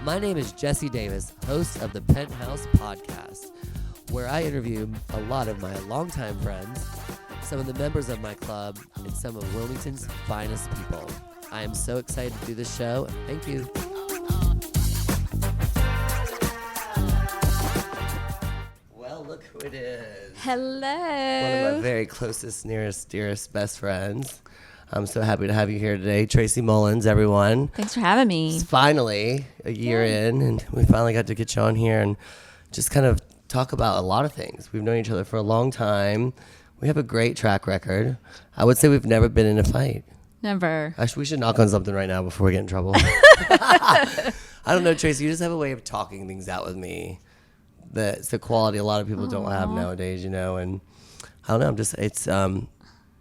My name is Jesse Davis, host of the Penthouse Podcast, where I interview a lot of my longtime friends, some of the members of my club, and some of Wilmington's finest people. I am so excited to do this show. Thank you. Well, look who it is. Hello. One of my very closest, nearest, dearest, best friends. I'm so happy to have you here today. Tracy Mullins, everyone. Thanks for having me. It's finally a year in, and we finally got to get you on here and just kind of talk about a lot of things. We've known each other for a long time. We have a great track record. I would say we've never been in a fight. Never. We should knock on something right now before we get in trouble. I don't know, Tracy. You just have a way of talking things out with me. It's the quality a lot of people don't have nowadays, you know. And I don't know.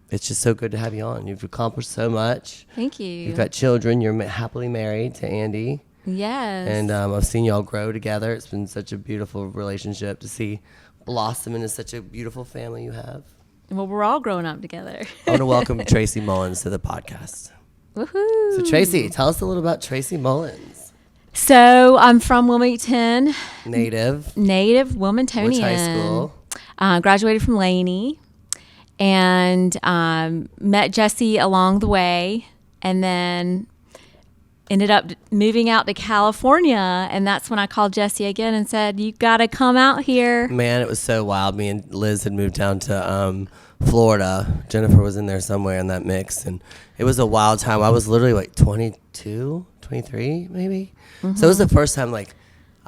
It's just so good to have you on. You've accomplished so much. Thank you. You've got children. You're happily married to Andy. Yes. And I've seen y'all grow together. It's been such a beautiful relationship to see blossom into such a beautiful family you have. Well, we're all growing up together. I want to welcome Tracy Mullins to the podcast. Woohoo. So Tracy, tell us a little about Tracy Mullins. So I'm from Wilmington. Native Wilmingtonian. Which high school? Graduated from Laney. And met Jesse along the way, and then ended up moving out to California. And that's when I called Jesse again and said, "You got to come out here." Man, it was so wild. Me and Liz had moved down to Florida. Jennifer was in there somewhere in that mix, and it was a wild time. I was literally like 22, 23 maybe. Mm-hmm. So it was the first time like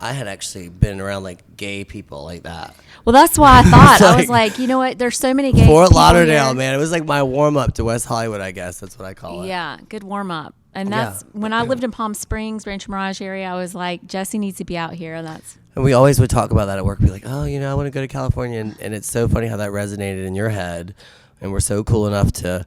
I had actually been around like gay people like that. Well, that's why I thought. I was like, you know what? There's so many gay people Fort Lauderdale, here. man. It was like my warm-up to West Hollywood, I guess. That's what I call it. Yeah, good warm-up. And that's when I lived in Palm Springs, Rancho Mirage area, I was like, Jesse needs to be out here. And we always would talk about that at work. Be like, oh, you know, I want to go to California. And it's so funny how that resonated in your head. And we're so cool enough to,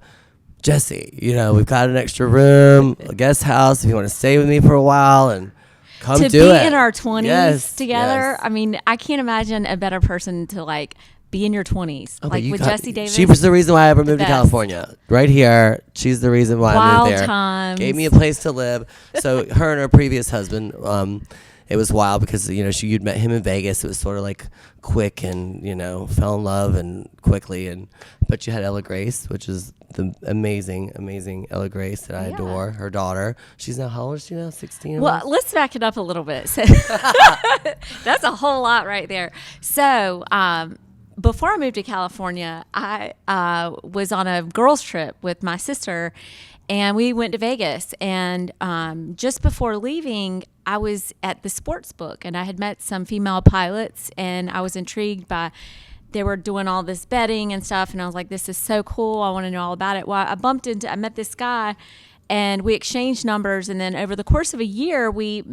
Jesse, you know, we've got an extra room, a guest house, if you want to stay with me for a while. And come to do be it. in our 20s together. Yes. I mean, I can't imagine a better person to like be in your 20s. Like with Jesse Davis. She was the reason why I ever moved to California. Right here. She's the reason why I moved there. Wild times. Gave me a place to live. So her and her previous husband, it was wild because, you know, you'd met him in Vegas. It was sort of like quick and, you know, fell in love and quickly. But you had Ella Grace, which is the amazing, amazing Ella Grace that I adore. Her daughter. She's now, how old is she now? 16? Well, let's back it up a little bit. So that's a whole lot right there. So before I moved to California, I was on a girls' trip with my sister. And we went to Vegas, and just before leaving, I was at the sports book, and I had met some female pilots, and I was intrigued by, they were doing all this betting and stuff, and I was like, this is so cool, I want to know all about it. Well, I met this guy, and we exchanged numbers, and then over the course of a year, we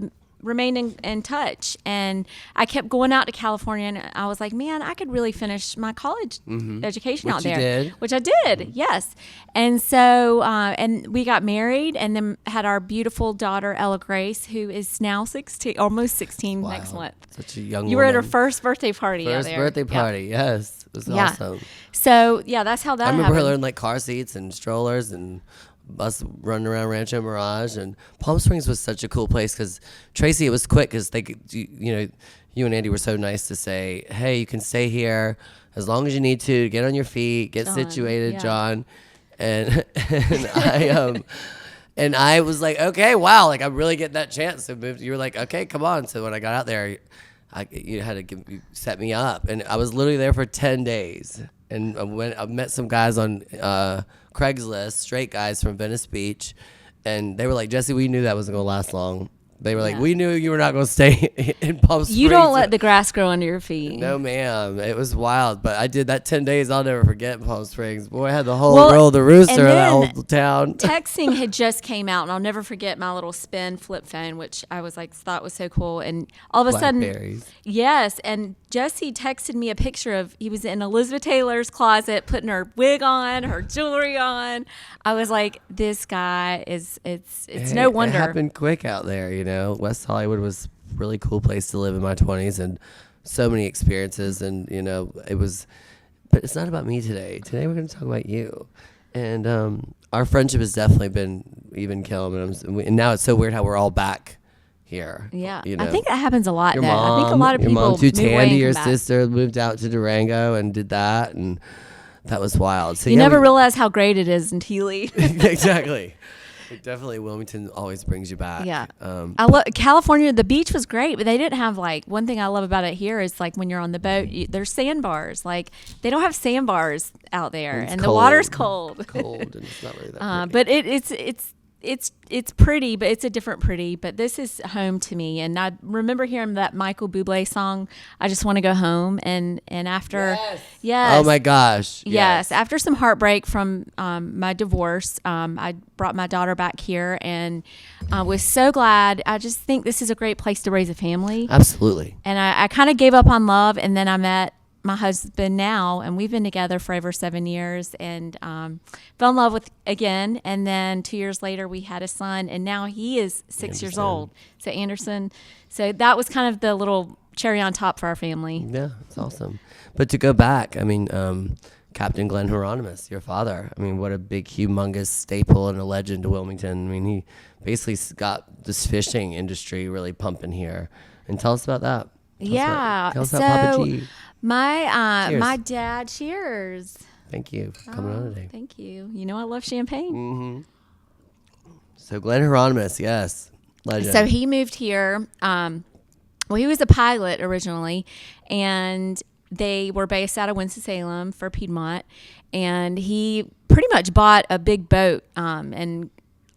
remained in touch, and I kept going out to California, and I was like, man, I could really finish my college education out there. Which I did, yes. And so, and we got married, and then had our beautiful daughter, Ella Grace, who is now 16, almost 16 next month. Such a young woman. You were at her first birthday party out there. First birthday party, yes. It was awesome. So, that's how that happened. I remember her learning like car seats and strollers and us running around Rancho Mirage, and Palm Springs was such a cool place because Tracy, it was quick because they could, you know, you and Andy were so nice to say, hey, you can stay here as long as you need to, get on your feet, get situated, John. And I was like, okay, wow, like I'm really getting that chance to move. You were like, okay, come on. So when I got out there, you had to set me up, and I was literally there for 10 days. And I met some guys on Craigslist, straight guys from Venice Beach, and they were like, Jesse, we knew that wasn't going to last long. They were like, we knew you were not going to stay in Palm Springs. You don't let the grass grow under your feet. No, ma'am. It was wild. But I did that 10 days. I'll never forget in Palm Springs. Boy, I had the whole world, the rooster of that whole town. Texting had just came out, and I'll never forget my little spin flip phone, which I was like, thought was so cool. And all of a sudden, yes. And Jesse texted me a picture of, he was in Elizabeth Taylor's closet, putting her wig on, her jewelry on. I was like, this guy it's no wonder. It happened quick out there, you know. West Hollywood was a really cool place to live in my 20s, and so many experiences, and, you know, it was, but it's not about me today. Today we're going to talk about you. And our friendship has definitely been even killing, and now it's so weird how we're all back here. Yeah. You know? I think that happens a lot Your though. mom, I think a lot of your people mom too. move away Tandy, and your come back. sister, moved out to Durango and did that, and that was wild. So You yeah, never realize how great it is until you leave. exactly. Definitely, Wilmington always brings you back. Yeah. Um, I love California. The beach was great, but they didn't have like one thing I love about it here is like when you're on the boat, there's sandbars. Like they don't have sandbars out there, It's and the cold. water's cold. cold, and it's not really that pretty. But it's pretty, but it's a different pretty. But this is home to me, and I remember hearing that Michael Bublé song, "I Just Want to Go Home," and after yes, Oh my gosh. yes, after some heartbreak from my divorce, I brought my daughter back here, and I was so glad. I just think this is a great place to raise a family, Absolutely. and I kind of gave up on love, and then I met my husband now, and we've been together for over 7 years, and fell in love with again. And then 2 years later, we had a son, and now he is 6 years old. So Anderson. So that was kind of the little cherry on top for our family. Yeah, it's awesome. But to go back, I mean, Captain Glenn Hieronymous, your father. I mean, what a big, humongous staple and a legend to Wilmington. I mean, he basically got this fishing industry really pumping here. And tell us about that. Tell us about Papa G. My dad, cheers. Thank you for coming on today. Thank you. You know I love champagne. Mm-hmm. So Glenn Hieronymous, yes, legend. So he moved here. Well, he was a pilot originally, and they were based out of Winston-Salem for Piedmont, and he pretty much bought a big boat, and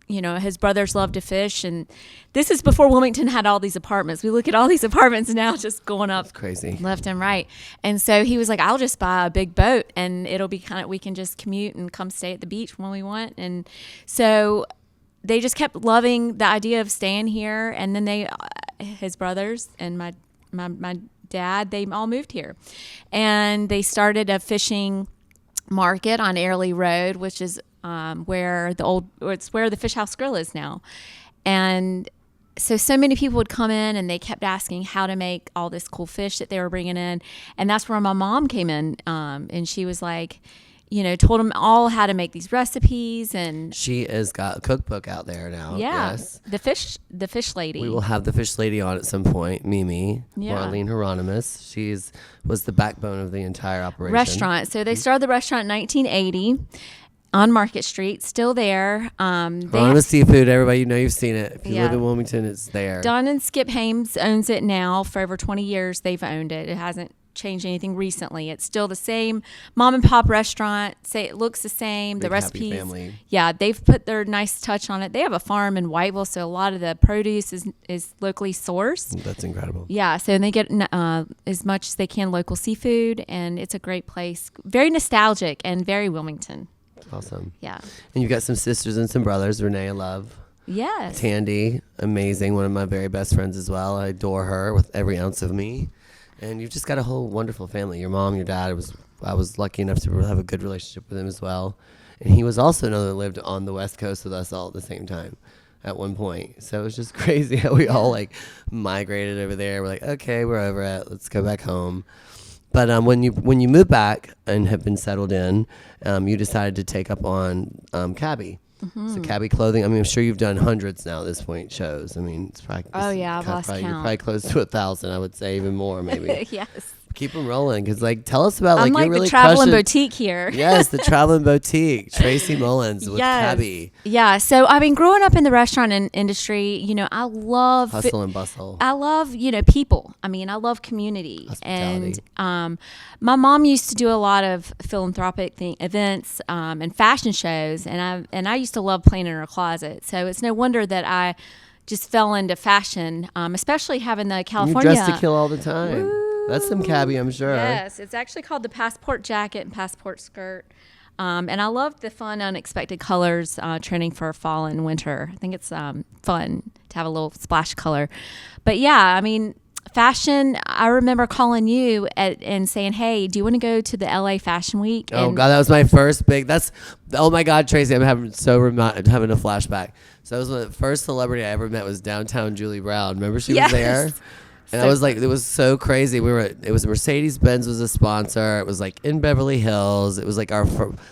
you know, his brothers loved to fish, and this is before Wilmington had all these apartments. We look at all these apartments now just going up. It's crazy. Left and right. And so he was like, I'll just buy a big boat, and it'll be we can just commute and come stay at the beach when we want. And so they just kept loving the idea of staying here. And then his brothers and my dad, they all moved here, and they started a fishing market on Airlie Road, which is where the Fish House Grill is now. And so many people would come in, and they kept asking how to make all this cool fish that they were bringing in. And that's where my mom came in, and she was like, you know, told them all how to make these recipes. And she has got a cookbook out there now. Yeah, yes. the fish lady. We will have the fish lady on at some point. Mimi, Marlene Hieronymus. Was the backbone of the entire operation. Restaurant. So they started the restaurant in 1980. On Market Street, still there. Hieronymus Seafood, everybody, you know you've seen it. If you live in Wilmington, it's there. Don and Skip Hames owns it now. For over 20 years, they've owned it. It hasn't changed anything recently. It's still the same mom and pop restaurant. It looks the same. Big the recipes. Happy family. Yeah, they've put their nice touch on it. They have a farm in Whiteville, so a lot of the produce is locally sourced. That's incredible. Yeah, so they get as much as they can local seafood, and it's a great place. Very nostalgic and very Wilmington. Awesome. Yeah. And you've got some sisters and some brothers. Renee, I love. Yes. Tandy, amazing. One of my very best friends as well. I adore her with every ounce of me. And you've just got a whole wonderful family. Your mom, your dad. I was lucky enough to have a good relationship with him as well. And he was also another that lived on the West Coast with us all at the same time at one point. So it was just crazy how we all like migrated over there. We're like, okay, we're over it. Let's go back home. But when you moved back and have been settled in, you decided to take up on cabi. Mm-hmm. So cabi clothing. I mean, I'm sure you've done hundreds now at this point. Shows. I mean, it's probably I've lost count. You're probably close to 1,000. I would say even more, maybe. Yes. Keep them rolling, because tell us about I'm you're really the traveling crushing. boutique here. Yes, the traveling boutique. Tracy Mullins with Yes. cabi. Yeah. So I mean, growing up in the restaurant industry, you know, I love Hustle and bustle. I love, you know, people. I mean, I love community. Hospitality. And my mom used to do a lot of philanthropic events and fashion shows, and I used to love playing in her closet. So it's no wonder that I just fell into fashion, especially having the California. You dress to kill all the time. Woo. That's some cabi, I'm sure. Yes, it's actually called the passport jacket and passport skirt. And I love the fun, unexpected colors trending for fall and winter. I think it's fun to have a little splash color. But yeah, I mean, fashion, I remember calling you and saying, hey, do you want to go to the LA Fashion Week? Oh, God, that was my first oh, my God, Tracy, I'm having a flashback. So that was the first celebrity I ever met was downtown Julie Brown. Remember she was there? And I was like, it was so crazy. It was Mercedes-Benz was a sponsor. It was like in Beverly Hills. It was like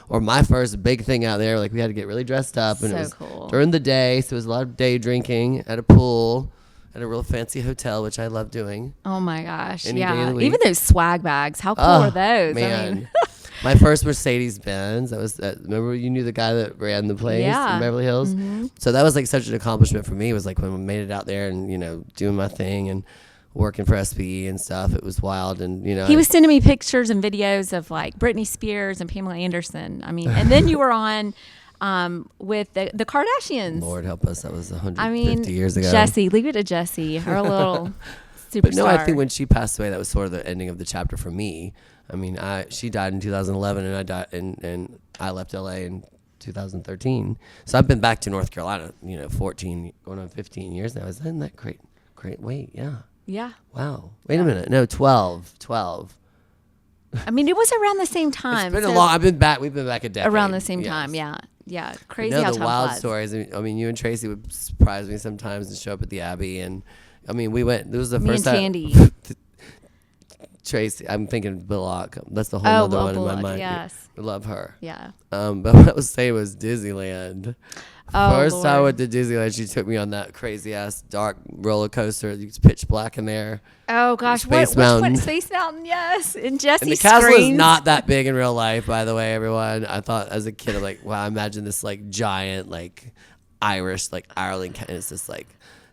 my first big thing out there. Like we had to get really dressed up. And it was cool. During the day. So it was a lot of day drinking at a pool. at a real fancy hotel, which I love doing. Oh my gosh. Any day of Yeah. the week. Even those swag bags. How cool are those? Man. I mean, My first Mercedes Benz. That was remember you knew the guy that ran the place Yeah. in Beverly Hills. So that was like such an accomplishment for me. It was like when we made it out there and doing my thing and working for SBE and stuff. It was wild and he was sending me pictures and videos of like Britney Spears and Pamela Anderson. I mean, and then you were on with the Kardashians. Lord help us. That was 150 years ago. Jessie, leave it to Jessie, her little superstar. But no, I think when she passed away, that was sort of the ending of the chapter for me. I mean, she died in 2011, and I died, and I left LA in 2013. So I've been back to North Carolina, 14, going on 15 years now. Isn't that great? Great. Wait, yeah. Yeah. Wow. Wait a minute. No, 12. I mean, it was around the same time. It's been I've been back. We've been back a decade. Around the same Yes. time. Yeah. Yeah. Crazy No, how the time wild flies. stories. I mean, you and Tracy would surprise me sometimes and show up at the Abbey, and I mean, we went. This was the Me first and time. Candy. Tracy, I'm thinking Bullock. That's the whole other one in my Bullock, mind. yes. I love her. Yeah. But what I was saying was Disneyland. Oh, First time I Lord. went to Disneyland, she took me on that crazy ass dark roller coaster. It's pitch black in there. Oh gosh, Space which Mountain. one? Space Mountain, yes. And Jesse And the castle screams. is not that big in real life, by the way, everyone. I thought as a kid, I'm like, wow, imagine this like giant, like Irish, like Ireland. And it's just like,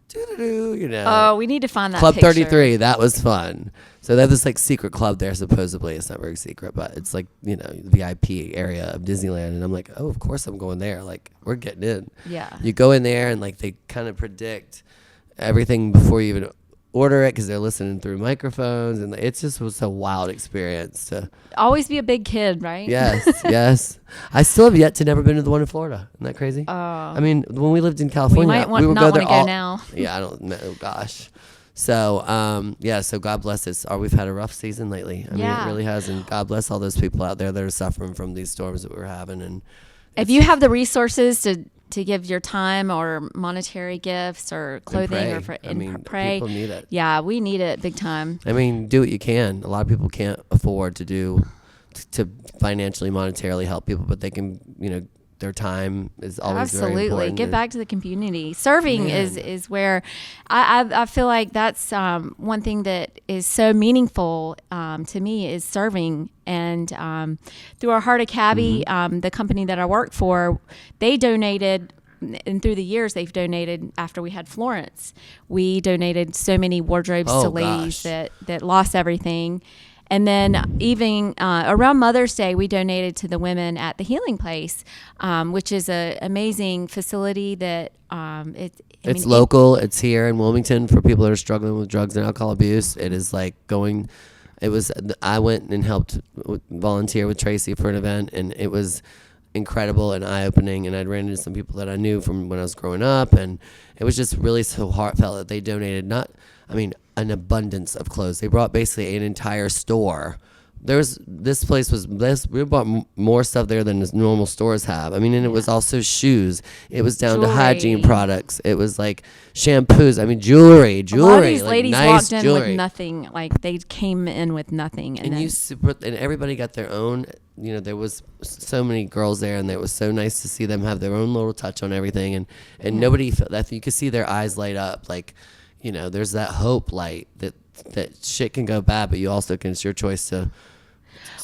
doo-doo-doo, Oh, we need to find that Club picture. 33, that was fun. So they have this like secret club there, supposedly. It's not very secret, but it's like, the VIP area of Disneyland. And I'm like, oh, of course I'm going there. Like, we're getting in. Yeah. You go in there and like they kind of predict everything before you even order it because they're listening through microphones. And it just was a wild experience. Always be a big kid, right? Yes, yes. I still have yet to never been to the one in Florida. Isn't that crazy? Oh. I mean, when we lived in California, might want- would not go wanna there go all. now. Yeah, I don't know. Oh, gosh. So, so God bless us. We've had a rough season lately. I mean, Yeah. it really has. And God bless all those people out there that are suffering from these storms that we're having. And If you have the resources to give your time or monetary gifts or clothing or pray. for I mean, pray, people need it. yeah, we need it big time. I mean, do what you can. A lot of people can't afford to financially, monetarily help people, but they can, their time is always very Absolutely, important. give back to the community. Serving Man. is where I feel like that's one thing that is so meaningful to me is serving. And through our Heart of Cabi, the company that I work for, they donated. And through the years, they've donated. After we had Florence, we donated so many wardrobes to ladies that lost everything. And then even around Mother's Day, we donated to the women at the Healing Place, which is an amazing facility that It's local. It's here in Wilmington for people that are struggling with drugs and alcohol abuse. It is like going. I went and helped volunteer with Tracy for an event, and it was incredible and eye-opening. And I'd ran into some people that I knew from when I was growing up, and it was just really so heartfelt that they donated an abundance of clothes. They brought basically an entire store. We bought more stuff there than normal stores have. I mean, and it was also shoes. It was down to hygiene products. It was like shampoos. I mean, jewelry. A lot of these like ladies nice walked in jewelry. with nothing. Like they came in with nothing, and then, And everybody got their own. There was so many girls there, and it was so nice to see them have their own little touch on everything, and nobody felt that. You could see their eyes light up, like there's that hope light that shit can go bad, but you also can. It's your choice to.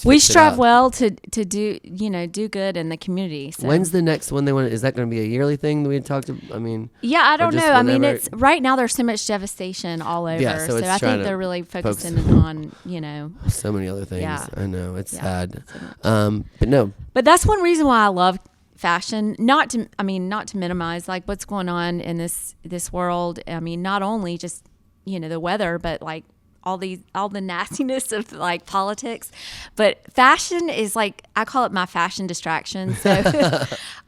we fix it strive up. well to do do good in the community. So. When's the next one they want? Is that going to be a yearly thing that we had talked to? I mean, Yeah, I don't just know. I mean, whenever- it's right now. There's so much devastation all over. Yeah, so it's I trying think to they're really focus- focusing on so many other things. Yeah. I know it's Yeah. sad, but no. But that's one reason why I love fashion. Not to minimize like what's going on in this world. I mean, not only just the weather, but like all the nastiness of like politics, but fashion is like, I call it my fashion distraction. So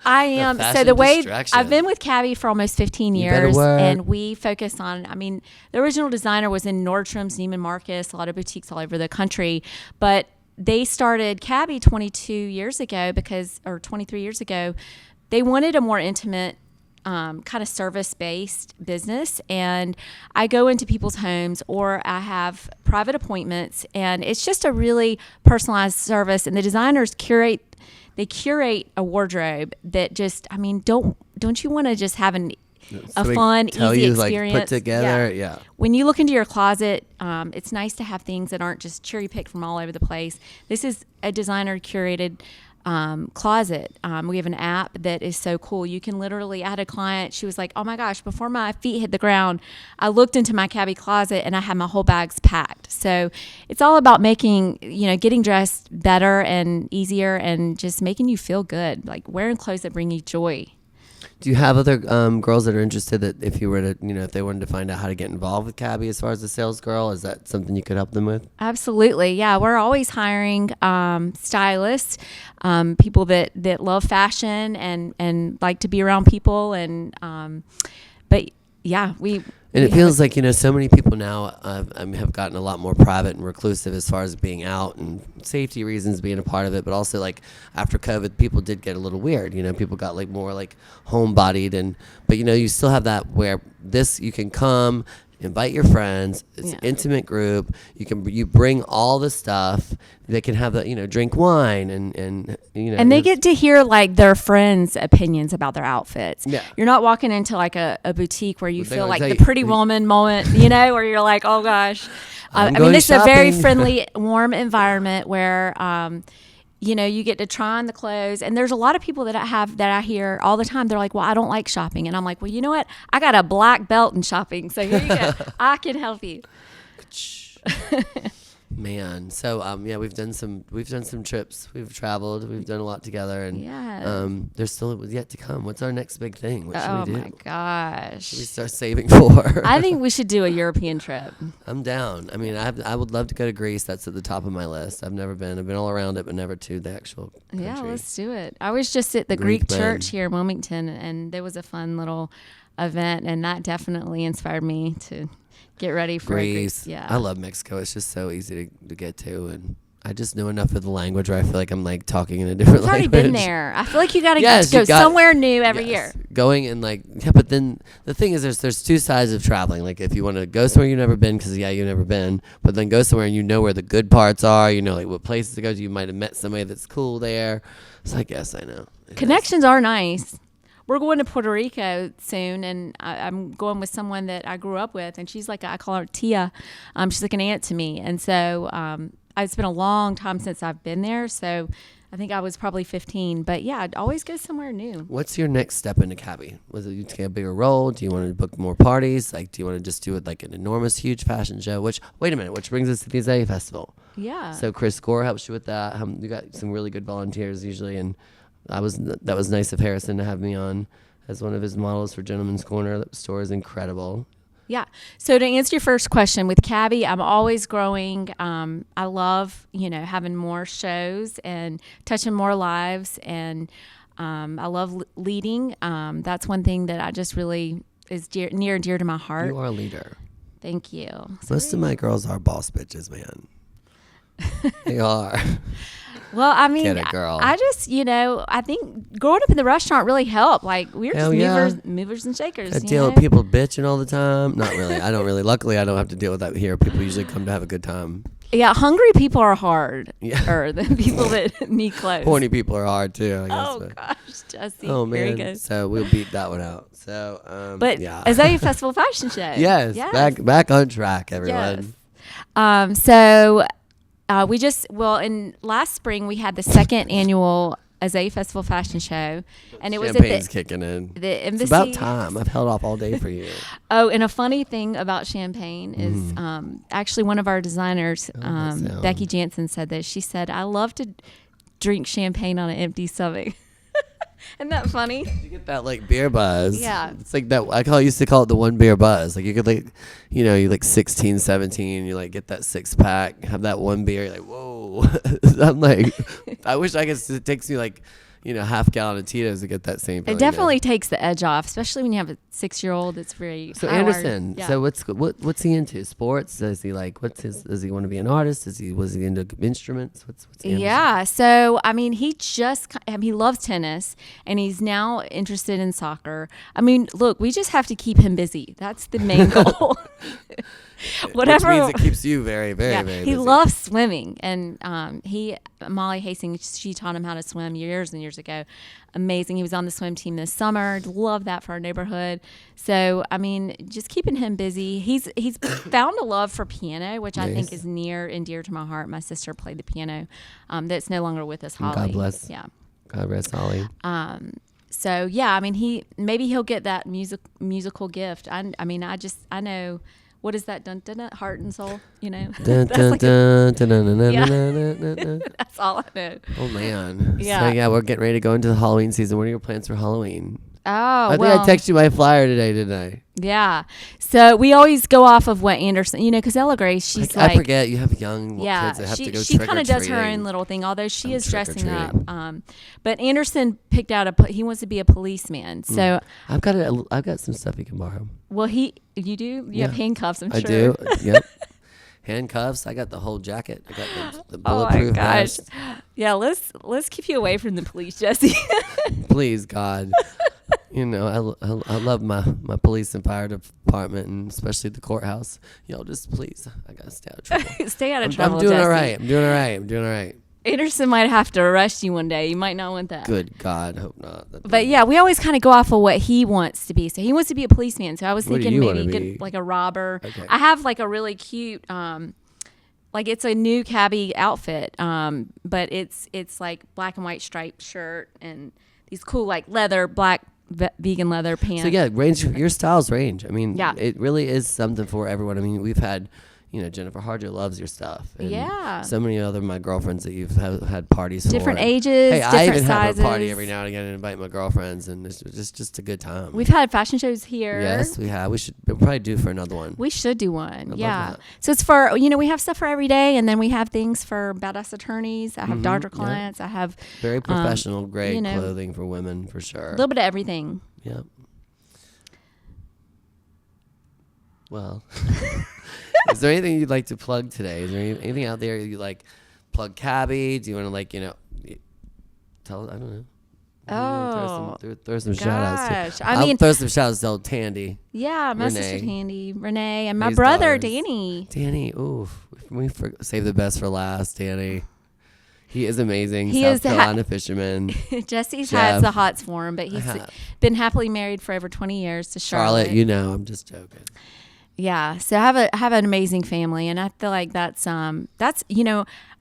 I am, so the way distraction. I've been with Cabi for almost 15 You better years, work. and we focus on, the original designer was in Nordstrom's, Neiman Marcus, a lot of boutiques all over the country, but they started Cabi 23 years ago. They wanted a more intimate, kind of service-based business, and I go into people's homes or I have private appointments, and it's just a really personalized service. And the designers curate a wardrobe that just, don't you want to just have a fun, tell easy you, experience. Like, put together. Yeah. When you look into your closet, it's nice to have things that aren't just cherry picked from all over the place. This is a designer curated closet. We have an app that is so cool. You can literally, I had a client, she was like, oh my gosh, before my feet hit the ground, I looked into my cabi closet and I had my whole bags packed. So it's all about making, getting dressed better and easier and just making you feel good, like wearing clothes that bring you joy. Do you have other girls that are interested that if you were to, if they wanted to find out how to get involved with cabi as far as a sales girl, is that something you could help them with? Absolutely. Yeah. We're always hiring stylists, people that love fashion and like to be around people. But yeah, And it feels like, so many people now have gotten a lot more private and reclusive as far as being out and safety reasons being a part of it. But also, like, after COVID, people did get a little weird. People got, like, more, like, homebodied. But, you still have that where you can come, invite your friends. It's an intimate group. You bring all the stuff. They can have drink wine and they get to hear like their friends' opinions about their outfits. Yeah. You're not walking into like a boutique where you feel like the you, pretty woman moment, where you're like, oh gosh. This is a very friendly, warm environment where you get to try on the clothes. And there's a lot of people that I hear all the time. They're like, well, I don't like shopping. And I'm like, well, you know what? I got a black belt in shopping. So here you go. I can help you. Man. So, we've done some trips. We've traveled. We've done a lot together. And there's still yet to come. What's our next big thing? What should we do? Oh, my gosh. Should we start saving for? I think we should do a European trip. I'm down. I would love to go to Greece. That's at the top of my list. I've never been. I've been all around it, but never to the actual country. Yeah, let's do it. I was just at the Greek church here in Wilmington, and there was a fun little event, and that definitely inspired me to get ready for Greece. Yeah, I love Mexico. It's just so easy to get to, and I just know enough of the language where I feel like I'm like talking in a different language. You've already been there. I feel like you got to go somewhere new every year. Going and but then the thing is, there's two sides of traveling. Like if you want to go somewhere you've never been, because you've never been, but then go somewhere and you know where the good parts are. Like what places to go to. You might have met somebody that's cool there. So I guess I know. Connections are nice. We're going to Puerto Rico soon, and I'm going with someone that I grew up with, and she's like, I call her Tia. She's like an aunt to me. And so it's been a long time since I've been there, so I think I was probably 15. But yeah, I'd always go somewhere new. What's your next step into cabi? Was it you take a bigger role? Do you want to book more parties? Like, do you want to just do it like an enormous, huge fashion show? Which brings us to the Azalea Festival. Yeah. So Chris Gore helps you with that. You got some really good volunteers usually, and that was nice of Harrison to have me on as one of his models for Gentleman's Corner. That store is incredible. Yeah. So to answer your first question, with cabi, I'm always growing. I love, having more shows and touching more lives, and I love leading. That's one thing that I just really is near and dear to my heart. You are a leader. Thank you. Most of my girls are boss bitches, man. They are. Well, Get it, girl. I just, I think growing up in the restaurant really helped. Like, we were just movers and shakers. I deal with people bitching all the time. Not really. I don't really. Luckily, I don't have to deal with that here. People usually come to have a good time. Yeah, hungry people are hard. Yeah. Than people that need clothes. Horny people are hard, too, I guess. Oh, gosh, Jesse. Oh, man. Very good. So we'll beat that one out. So, but Azalea Festival Fashion Show. Yes. Back on track, everyone. Yes. In last spring we had the second annual Azalea Festival Fashion Show, and it was Champagne's kicking in. The embassy. It's about time. I've held off all day for you. Oh, and a funny thing about champagne is actually one of our designers, Becky Jansen, said this. She said, "I love to drink champagne on an empty stomach." Isn't that funny? You get that like beer buzz. Yeah. It's like that. I used to call it the one beer buzz. Like you could you're like 16, 17, you like get that 6-pack, have that one beer, you're like, whoa. I'm like, I wish I could, it takes me like, half gallon of Tito's to get that same feeling. It definitely takes the edge off, especially when you have a 6-year-old. It's very So Anderson, so what's he into? Sports? Does he does he want to be an artist? Was he into instruments? What's Anderson? Yeah. So, he loves tennis, and he's now interested in soccer. Look, we just have to keep him busy. That's the main goal. whatever. Which means it keeps you very, very, very He busy. loves swimming, and Molly Hastings, she taught him how to swim years and years ago. Amazing. He was on the swim team this summer. Love that for our neighborhood. So, I mean, just keeping him busy. He's found a love for piano, which I think is near and dear to my heart. My sister played the piano. That's no longer with us, Holly. God bless. Yeah. God rest Holly. So yeah, I mean, he'll get that musical gift. I know. What is that? Dun dun dun, heart and soul. You know. Dun, dun, dun, dun, dun, dun, Yeah. dun, dun, dun, dun. That's all I know. Oh man. Yeah. So yeah, we're getting ready to go into the Halloween season. What are your plans for Halloween? Oh, I think well, I texted you my flyer today, didn't I? yeah. So we always go off of what Anderson, because Ella Grace, she's I forget you have young yeah, kids that have to go she kind of does her trick-or-treating. own little thing, although she is dressing up. trick-or-treating. But Anderson picked out he wants to be a policeman. So, I've got some stuff you can borrow. well, you do? You have handcuffs, I'm I sure. do. Yep. Handcuffs. I got the whole jacket. I got the Oh my bulletproof gosh. vest. Yeah, let's keep you away from the police, Jesse. Please, God. I love my police and fire department, and especially the courthouse. Y'all just please, I gotta stay out of trouble. Stay out of I'm trouble, doing Jesse. all right. I'm doing all right. Anderson might have to arrest you one day. You might not want that. Good God, hope not. But yeah, we always kind of go off of what he wants to be. So he wants to be a policeman. So I was What do thinking you maybe wanna get be? like a robber. Okay. I have like a really cute, like it's a new cabi outfit, but it's like black and white striped shirt and these cool like black vegan leather pants. So yeah, your styles range. I mean, Yeah. it really is something for everyone. I mean, we've had, Jennifer Harjo loves your stuff. And Yeah. so many other my girlfriends that you've had parties Different for. ages, Hey, I different even sizes. have a party every now and again and invite my girlfriends, and it's just a good time. We've had fashion shows here. Yes, we have. We'll probably do for another one. We should do one. love Yeah. that. So it's for, we have stuff for every day, and then we have things for badass attorneys. I have doctor yeah. clients. I have Very professional grade you know, clothing for women, for sure. a little bit of everything. Yeah. Well, is there anything you'd like to plug today? Is there anything out there you like? Plug Cabi? Do you want to tell? I don't know. Oh, Throw some shout outs. gosh. I'll throw some shout outs to old Tandy. Yeah, my Renee. sister Tandy, Renee, and my Renee's brother daughters. Danny. Danny, save the best for last. Danny, he is amazing. He South is Carolina fisherman. Jesse's Jeff. has the hots for him, but he's have. been happily married for over 20 years to Charlotte, Charlotte. I'm just joking. Yeah, so I have an amazing family, and I feel like that's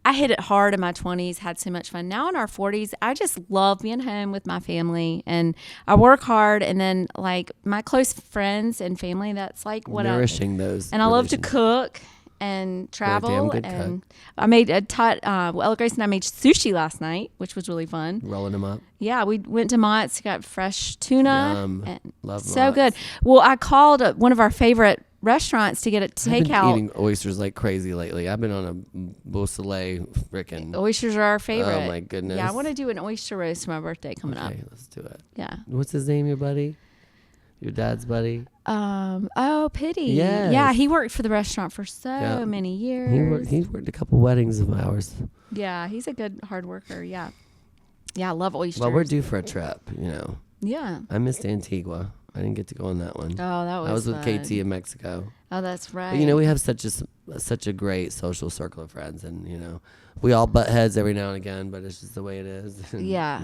I hit it hard in my 20s, had so much fun. Now in our 40s, I just love being home with my family, and I work hard, and then like my close friends and family, that's like what Nourishing those. and I love to relationships. cook and travel, good and I made Ella Grace and I made sushi last night, which was really fun. Rolling them up. Yeah, we went to Mott's, got fresh tuna. Yum. And Love so Mott's. good. Well, I called one of our favorite restaurants to get a I've been takeout. eating oysters like crazy lately. I've been on a Beau Soleil frickin'. Oysters are our favorite. Oh my goodness. Yeah, I want to do an oyster roast for my birthday coming up. Okay, let's do it. Yeah. What's his name, your buddy? Your dad's buddy? Oh, Pity. Yes. Yeah, he worked for the restaurant for so Yeah. many years. He's worked a couple weddings of ours. Yeah, he's a good hard worker. Yeah. Yeah, I love oysters. Well, we're due for a trip, Yeah. I missed Antigua. I didn't get to go on that one. Oh, that was I was with fun. KT in Mexico. Oh, that's right. But, we have such a great social circle of friends, and we all butt heads every now and again, but it's just the way it is. And, Yeah.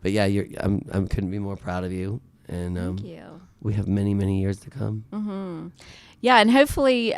But yeah, I couldn't be more proud of you, and Thank you. we have many, many years to come. Yeah, and hopefully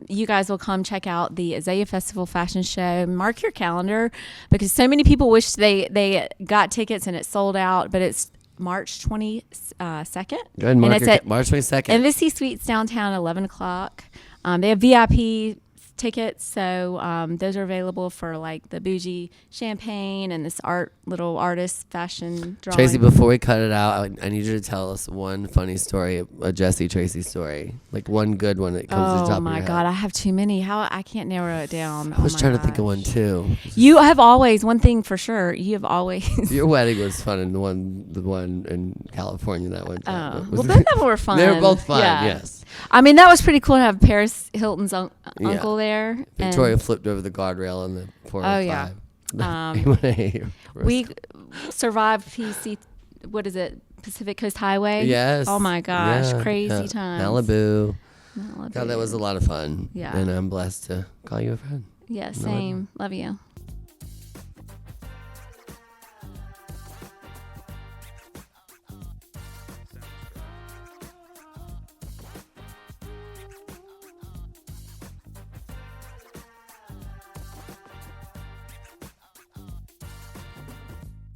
you guys will come check out the Azalea Festival Fashion Show. Mark your calendar, because so many people wish they got tickets and it sold out, but it's March 22nd. Go ahead and And mark it's your at March 22nd. Embassy Suites downtown, 11 o'clock. They have VIP tickets, so those are available for like the bougie champagne and this little artist fashion drawing. Tracy, before we cut it out, I need you to tell us one funny story, a Tracy story, like one good one that comes to the top Oh of your my head. God, I have too many. How I can't narrow it down. I was trying to think of one too. You have always, one thing for sure, you have always. Your wedding was fun, and the one in California that one time. Well, both of them were fun. They were both fun. Yeah. Yes. I mean, that was pretty cool to have Paris Hilton's Yeah. uncle there. Victoria flipped over the guardrail on the 405. yeah. We survived Pacific Coast Highway. Yes. Oh my gosh, Yeah, crazy yeah. times. Malibu. I love God, that you. was a lot of fun. Yeah. And I'm blessed to call you a friend. Yeah, same. Love you.